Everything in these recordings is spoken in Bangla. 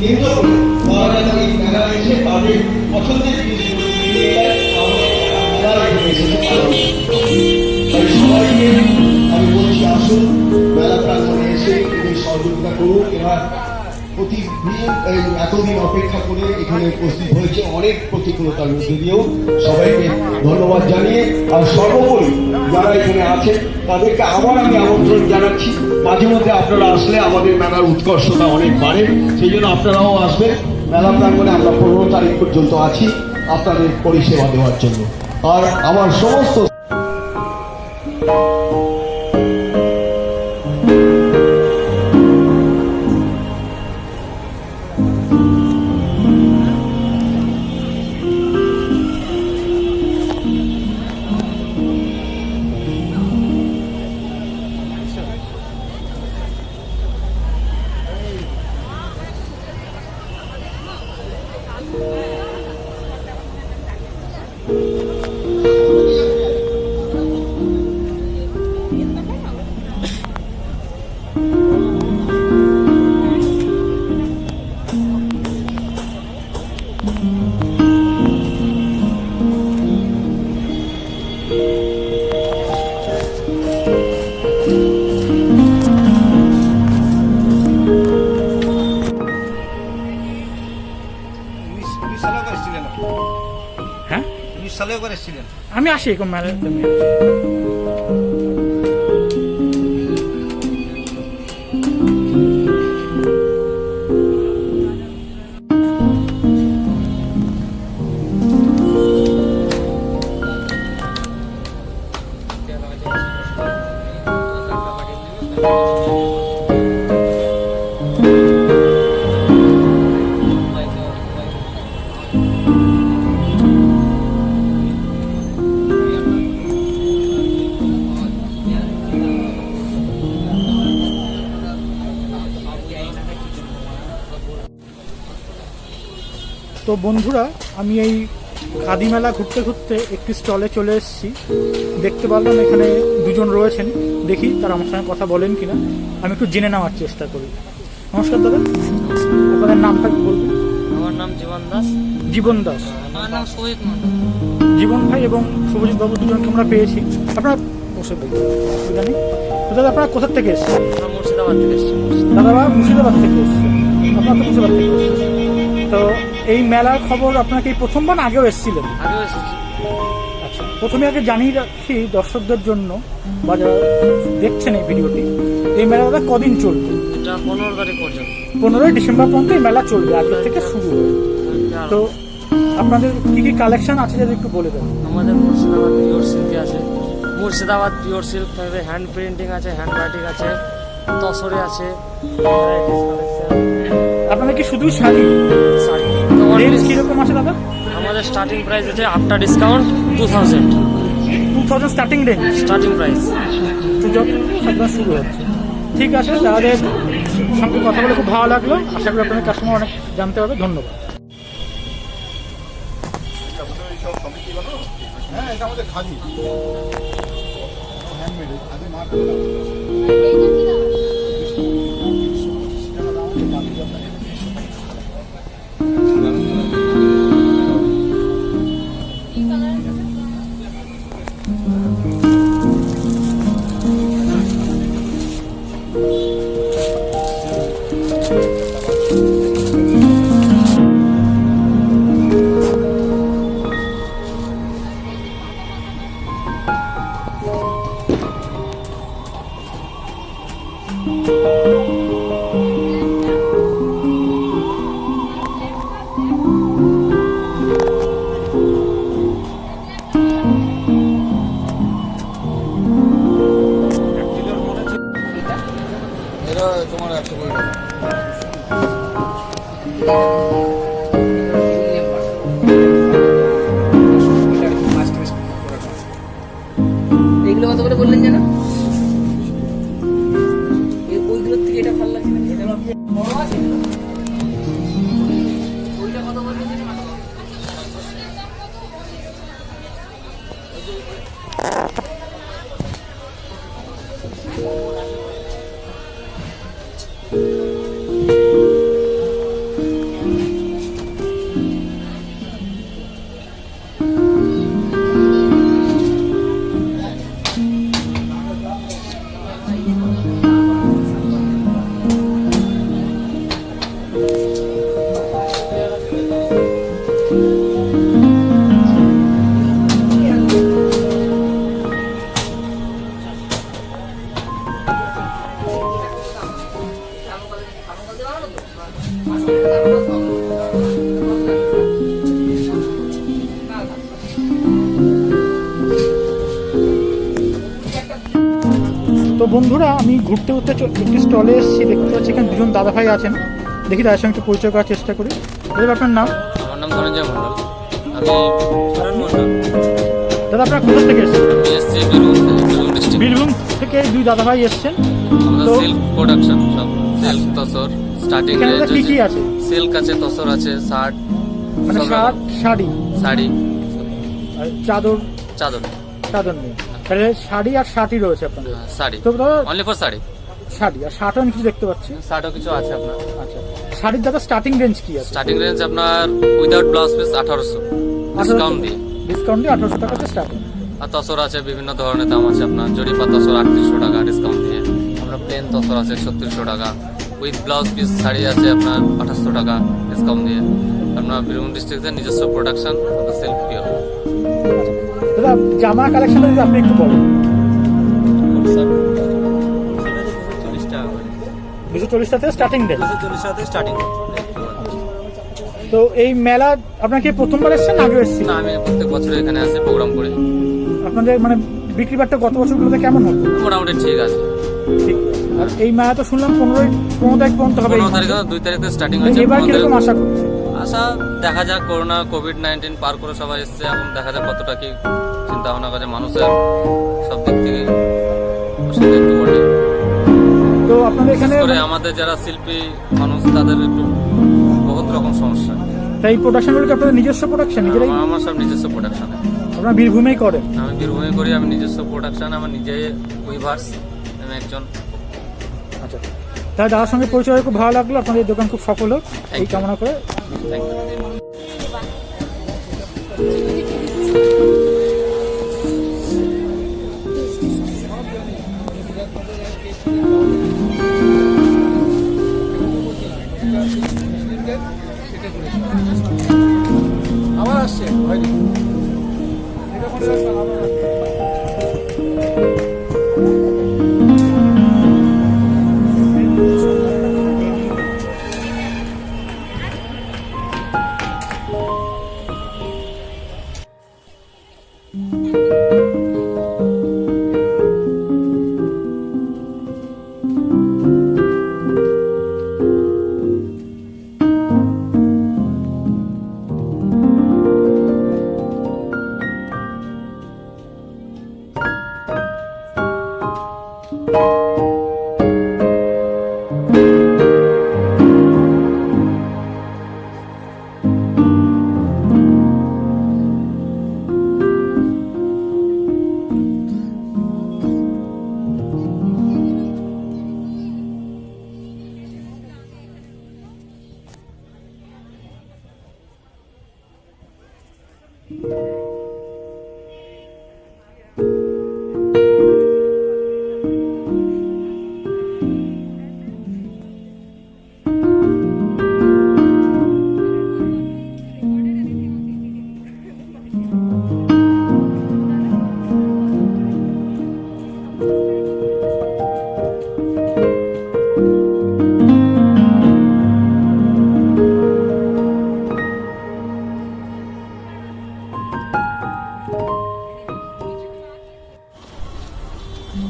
কেন্দ্র করে তারা এই মেলা এসে তাদের পছন্দের জিনিসগুলো কিনে মেলা এসেছে তাই সবাইকে আমি বলছি আসুন মেলা প্রাঙ্গণে এসে এদের সহযোগিতা করুন। এরা প্রতিদিন এতদিন অপেক্ষা করে এখানে উপস্থিত হয়েছে অনেক প্রতিকূলতার মধ্যে দিয়েও। সবাইকে ধন্যবাদ জানিয়ে আর সর্বোপরি যারা এখানে আছেন তাদেরকে আবার আমি আমন্ত্রণ জানাচ্ছি, মাঝে মধ্যে আপনারা আসলে আমাদের মেলার উৎকর্ষতা অনেক বাড়ে। সেই জন্য আপনারাও আসবেন মেলা প্রাঙ্গণে। আমরা 15 তারিখ পর্যন্ত আছি আপনাদের পরিষেবা দেওয়ার জন্য। আর আমার সমস্ত আমি আসি এরকম মেলায়। তো বন্ধুরা, আমি এই খাদি মেলা ঘুরতে ঘুরতে একটি স্টলে চলে এসেছি। দেখতে পারলাম এখানে দুজন রয়েছেন, দেখি তারা আমার সঙ্গে কথা বলেন কিনা, আমি একটু জেনে নেওয়ার চেষ্টা করি। নমস্কার দাদা, আপনাদের নামটা কি বলবেন? আমার নাম জীবন দাস। জীবন দাস। আমার নাম শুভজিৎ মন্ডল। জীবন ভাই এবং শুভজিৎ বাবু দুজনকে আমরা পেয়েছি। আপনারা বসে বলবেন, অসুবিধা নেই। তো দাদা, আপনারা কোথা থেকে এসেছেন? আমরা মুর্শিদাবাদ থেকে এসেছি। দাদা মুর্শিদাবাদ থেকে এসেছেন, আপনার তো মুর্শিদাবাদ থেকে এসেছেন। তো এই মেলার খবর আপনাকে এই প্রথমবার আগেও এসেছিলেন? আগেও এসেছি। আচ্ছা, প্রথমে আগে জানিয়ে রাখি দর্শকদের জন্য বা যারা দেখছেন এই ভিডিওটি, এই মেলাটা কদিন চলবে? এটা 15 তারিখ পর্যন্ত, 15ই ডিসেম্বর পর্যন্ত এই মেলা চলবে, আজকের থেকে শুরু হবে। তো আপনাদের কি কি কালেকশন আছে যদি একটু বলে দেন। আমাদের মুর্শিদাবাদ পিওর সিল্ক আছে, মুর্শিদাবাদ পিওর সিল্ক থাকবে, হ্যান্ড প্রিন্টিং আছে, হ্যান্ড রাইটিং আছে, তসরে আছে। আপনাদের কি শুধু শাড়ি? শাড়ি রেঞ্জ কিরকম আছে দাদা? আমাদের স্টার্টিং প্রাইস আছে after discount 2000 starting range, starting price. সুযোগ শুরু হচ্ছে। ঠিক আছে, তাদের সঙ্গে কথা বলে খুব ভালো লাগলো। আশা করি আপনাদের কাস্টমার অনেক জানতে হবে। ধন্যবাদ। হ্যাঁ, এটা আমাদের খাদি হ্যান্ডমেড, খাদি মার্ক। তোমার 120 টাকা। এইগুলো কত করে বললেন যেন? ওইগুলোর থেকে এটা ভালো লাগছে না, এটা বড় আছে। ওইটা কত বললেন যেন? তো বন্ধুরা, আমি ঘুরতে ঘুরতে একটি স্টলে এসেছি, দেখতে পাচ্ছি এখানে দুজন দাদাভাই আছেন। দেখি তাদের সঙ্গে একটু পরিচয় করার চেষ্টা করি। দাদা, আপনার নাম? আমার নাম ধনঞ্জয় মন্ডল। আমি শরণ মন্ডল। দাদা, আপনার কোথা থেকে এসেছেন? আমি এসেছি বীরভূম ডিস্ট্রিক্ট। বীরভূম থেকে দুই দাদাভাই এসেছেন। আমাদের তো সিল্ক প্রোডাকশন, সব সিল্ক তসর স্টার্টিং এখানে দাদা কি কি আছে? সিল্ক আছে, তসর আছে, শার্ট, মানে সব শার্ট, শাড়ি, শাড়ি, আর চাদর? চাদর, চাদর নেই, তাহলে শাড়ি আর শার্টই রয়েছে আপনাদের। শাড়ি, তো দাদা অনলি ফর শাড়ি। শাড়ি আর শার্টও আমি কিছু দেখতে পাচ্ছি। শার্টও কিছু আছে আপনার। আচ্ছা, শাড়ির দাদা স্টার্টিং রেঞ্জ কি আছে? স্টার্টিং রেঞ্জ আপনার উইদাউট ব্লাউজ পিস 1800 ডিসকাউন্ট দিয়ে। ডিসকাউন্ট দিয়ে 1800 টাকাতে স্টার্টিং। আর তসর আছে বিভিন্ন ধরনের দাম আছে আপনার। জরিপা তসর 3800 টাকা ডিসকাউন্ট দিয়ে। আমরা প্লেন তসর আছে 3600 টাকা। উইথ ব্লাউজ পিস শাড়ি আছে আপনার 2800 টাকা ডিসকাউন্ট দিয়ে। আপনার বীরভূম ডিস্ট্রিক্টের নিজস্ব প্রোডাকশন, সিল্ক পিওর। দাদা, জামা কালেকশনটা যদি আপনি একটু বলেন। 240 টাকা স্টার্টিং রেঞ্জ। তো এই মেলা আপনার কি প্রথমবার এসেছেন, আগে এসেছেন? না, আমি প্রত্যেক বছর এখানে আসি, প্রোগ্রাম করি। আপনাদের মানে বিক্রি বাট্টা গত বছরগুলোতে কেমন হতো? মোটামুটি ঠিক আছে। ঠিক আছে। আর এই মেলা তো শুনলাম 15 তারিখ পর্যন্ত হবে। 15 তারিখ 2 তারিখ থেকে স্টার্টিং হয়েছে। এবার কিরকম আশা করছে? আশা দেখা যাক, করোনা কোভিড-19 পার করে সবাই এসছে, এখন দেখা যাক কতটা কি চিন্তা ভাবনা করে মানুষের সব দিক থেকে একটু বটে। তো আপনাদের এখানে করে আমাদের যারা শিল্পী মানুষ তাদের একটু বহুত রকম সমস্যা। তাই প্রোডাকশনগুলো কি আপনাদের নিজস্ব প্রোডাকশন? নিজেরাই? আমার সব নিজস্ব প্রোডাকশন। আপনারা বীরভূমেই করেন? আমি বীরভূমে করি, আমি নিজস্ব প্রোডাকশন, আমার নিজে উইভার্স, আমি একজন। আচ্ছা, তাহলে দাদার সঙ্গে পরিচয় হয়ে খুব ভালো লাগলো। আপনাদের এই দোকান খুব সফল হোক এই কামনা করে। Thank you. আবার আসছে হয়নি।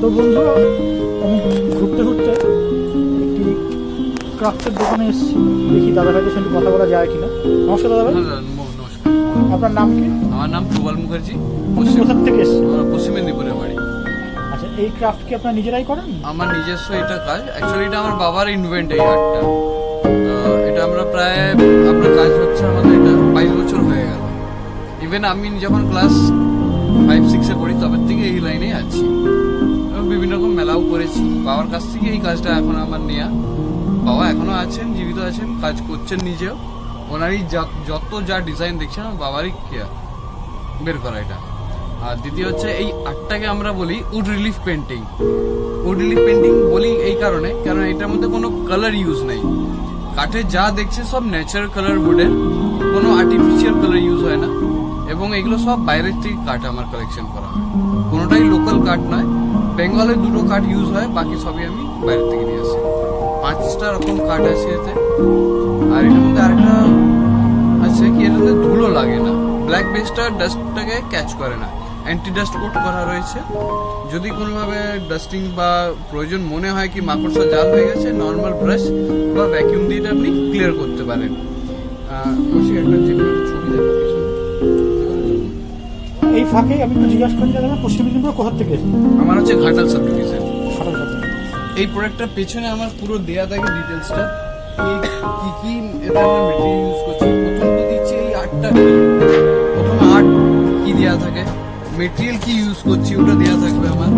তো বন্ধু, আমি ঘুরতে ঘুরতে একটি ক্রাফটের দোকানে এসেছি। দেখি দাদা ভাইদের সঙ্গে কথা বলা যায় কিনা। নমস্কার দাদা ভাই, নমস্কার, আপনার নাম কি? আমার নাম প্রবাল মুখার্জি। আপনি কোথা থেকে এসেছেন? আমার পশ্চিম মেদিনীপুরের বাড়ি। আচ্ছা, এই ক্রাফট কি আপনার নিজেরাই করেন? আমার নিজস্ব এটা কাজ। অ্যাকচুয়ালি এটা আমার বাবার ইনভেন্ট, এই আর্টটা। তো এটা আমরা প্রায় আপনার কাজ হচ্ছে আমাদের এটা 22 বছর হয়ে গেল। ইভেন আমি যখন ক্লাস 5-6-এ পড়ি তবে থেকে এই লাইনেই আছি। এবং বিভিন্ন রকম মেলাও করেছি। বাবার কাছ থেকে এই কাজটা এখন আমার নেয়া। বাবা এখনো আছেন, জীবিত আছেন, কাজ করছেন নিজেও। ওনারই যত যা ডিজাইন দেখছেন আমার বাবারই বের করা এটা। আর দ্বিতীয় হচ্ছে এই আর্টটাকে আমরা বলি wood relief painting. Wood relief painting বলি এই কারণে, কারণ এটার মধ্যে কোনো কালার ইউজ নেই। কাঠে যা দেখছে সব ন্যাচারাল কালার উডের, কোনো আর্টিফিশিয়াল কালার ইউজ হয় না। এবং এগুলো সব বাইরের থেকে কাঠ আমার কালেকশন করা হয়, কোনোটাই লোকাল কাঠ নয়। বেঙ্গলে 2টো কাঠ ইউজ হয়, বাকি সবই আমি বাইরের থেকে নিয়ে আসি। 5টা রকম কাঠ আছে এতে। বেসটা ডাস্টটাকে ক্যাচ করে না, অ্যান্টি ডাস্ট কোট করা রয়েছে। যদি কোনোভাবে ডাস্টিং বা প্রয়োজন মনে হয় কি মাকড়সা জাল হয়ে গেছে, নর্মাল ব্রাশ বা ভ্যাকিউম দিয়ে এটা আপনি ক্লিয়ার করতে পারেন। কৌশিক একটা ছবি দেখো পেছনে। এই ফাঁকে আমি একটু জিজ্ঞাসা করি দাদা, পশ্চিম মেদিনীপুর কোথা থেকে এসেছেন? আমার হচ্ছে ঘাটাল সাব ডিভিশন। ঘাটাল থেকে। এই প্রোডাক্টটার পেছনে আমার পুরো দেয়া থাকে ডিটেলসটা, কি কি এটা আমরা মেটেরিয়াল ইউজ করছি। প্রথম তো দিচ্ছি এই আর্টটা, প্রথম আর্ট কি দেওয়া থাকে, মেটেরিয়াল কি ইউজ করছি ওটা দেওয়া থাকবে আমার।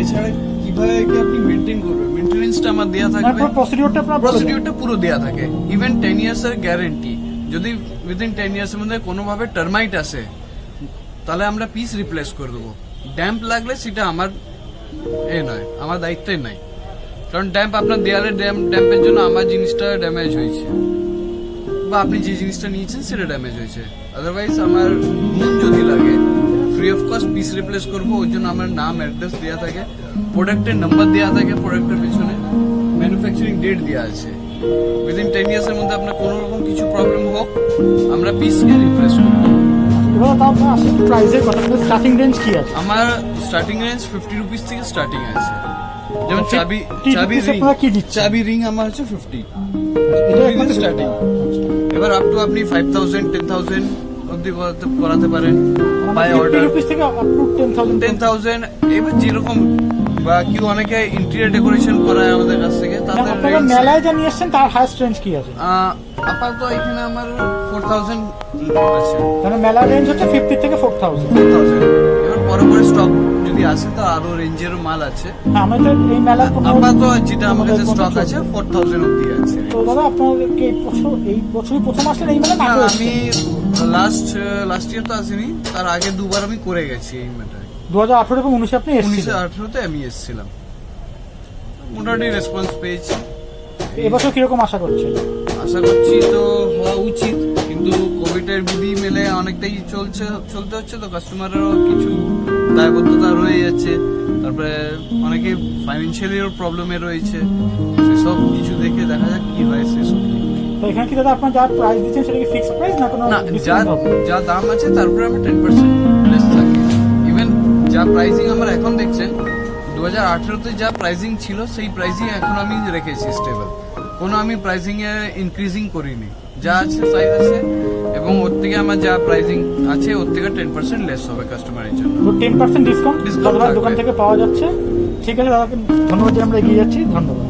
এছাড়া কিভাবে কি আপনি মেনটেন করবেন, মেনটেনেন্সটা আমার দেওয়া থাকবে। প্রসিডিওরটা আপনার প্রসিডিওরটা পুরো দেওয়া থাকে, ইভেন 10 ইয়ার্সের গ্যারেন্টি। যদি উইদিন 10 ইয়ার্সের মধ্যে কোনোভাবে টার্মাইট আসে তাহলে আমরা পিস রিপ্লেস করে দেবো। ড্যাম্প লাগলে সেটা আমার নয়, আমার দায়িত্বে নাই, কারণ ড্যাম্প আপনার দেয়ালে ড্যাম্পের জন্য আমার জিনিসটা ড্যামেজ হয়েছে বা আপনি যে জিনিসটা নিয়েছেন সেটা ড্যামেজ হয়েছে। আদারওয়াইজ আমার নুন যদি লাগে free of cost piece replace করবো। ওর জন্য আমার নাম অ্যাড্রেস দেওয়া থাকে, প্রোডাক্টের নাম্বার দেওয়া থাকে, প্রোডাক্টের পিছনে ম্যানুফ্যাকচারিং ডেট দেওয়া আছে। উইদিন 10 ইয়ার্সের মধ্যে আপনার কোনো রকম কিছু প্রবলেম হোক আমরা পিসকে রিপ্লেস করবো। এবার তাও আপনার আসলে প্রাইসের কথা, স্টার্টিং রেঞ্জ কি আছে? আমার স্টার্টিং রেঞ্জ 50 রুপিস থেকে স্টার্টিং আছে। যেমন চাবি আপনারা কি দিচ্ছেন? চাবি রিং আমার হচ্ছে 50 এটা স্টার্টিং। এবার আপ টু আপনি 5000 10,000 অবধি করাতে পারেন বাই অর্ডার। 50 থেকে আপ টু 10,000 এবার যেরকম, বা কেউ অনেকে ইন্টেরিয়র ডেকোরেশন করায় আমাদের কাছ থেকে, তাদের আপনারা মেলায় যা নিয়ে এসেছেন তার হাইস্ট রেঞ্জ কি আছে? আপাতত এখানে আমার 4000 আছে। মানে মেলা রেঞ্জ হচ্ছে 50 থেকে 4000। 4000 এবার পরে পরে স্টক যদি আসে তো আরো রেঞ্জেরও মাল আছে। হ্যাঁ, আমি তো এই মেলা আপাতত যেটা আমার কাছে স্টক আছে 4000 অবধি আছে। তো দাদা আপনাদেরকে এই বছরই প্রথম আসলেন এই মেলা না? না, আমি লাস্ট ইয়ার তো আসিনি, তার আগে দুবার আমি করে গেছি এই মেলায়। 2018 এবং 19 আপনি এসেছিলেন। 1918-তে আমি এসেছিলাম, মোটামুটি রেসপন্স পেয়েছি। এবছর কিরকম আশা করছেন? আশা করছি তো হওয়া উচিত, কিন্তু কোভিডের বিধি মেলে অনেকটাই চলতে হচ্ছে, তো কাস্টমারেরও কিছু দায়বদ্ধতা রয়ে যাচ্ছে। তারপরে অনেকে ফাইন্যান্সিয়ালিও প্রবলেমে রয়েছে, সেসব কিছু দেখে দেখা যাক কি হয় সেসব। তো এখানে কি দাদা আপনার যা প্রাইস দিচ্ছেন সেটা কি ফিক্সড প্রাইস না কোনো না, ডিসকাউন্ট হবে? যা দাম আছে তারপরে আমরা 10% লেস থাকি। ইভেন যা প্রাইসিং আমরা এখন দেখছেন 2018-তে যা প্রাইসিং ছিল সেই প্রাইসিং এখন আমি রেখেছি স্টেবল, কোনো আমি প্রাইসিং এ ইনক্রিজিং করিনি। যা আছে সাইজ আছে, এবং ওর থেকে আমার যা প্রাইসিং আছে ওর থেকে 10% লেস হবে কাস্টমারের জন্য। তো 10% ডিসকাউন্ট দাদার দোকান থেকে পাওয়া যাচ্ছে। ঠিক আছে দাদাকে ধন্যবাদ, আমরা এগিয়ে যাচ্ছি। ধন্যবাদ।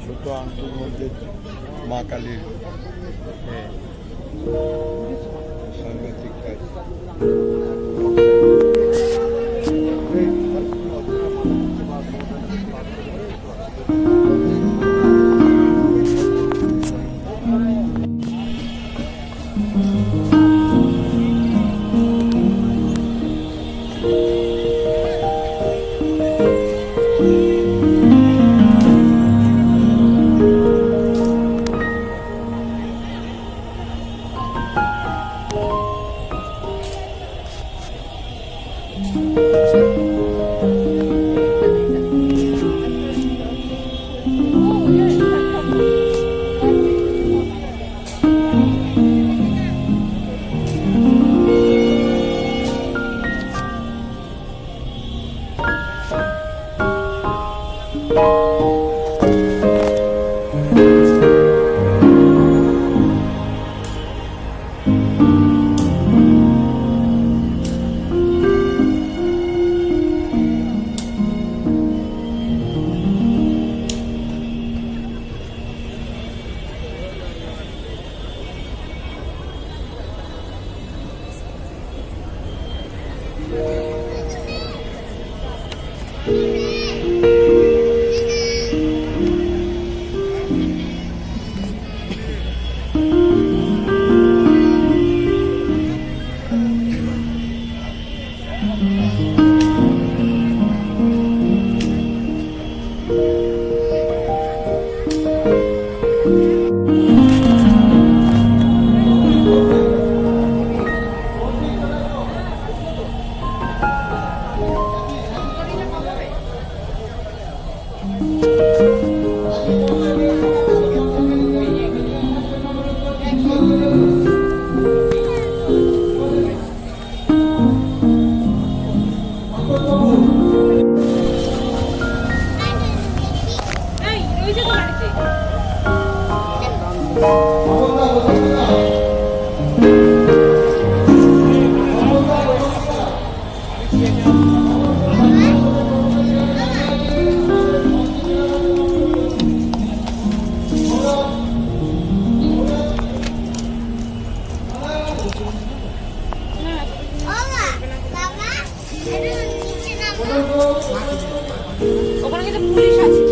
ছোট আংটির মধ্যে মা কালীর সাংঘাতিক কাজ। এই রয়েছে তো বাড়িতে ওখানে কিন্তু পুলিশ আছে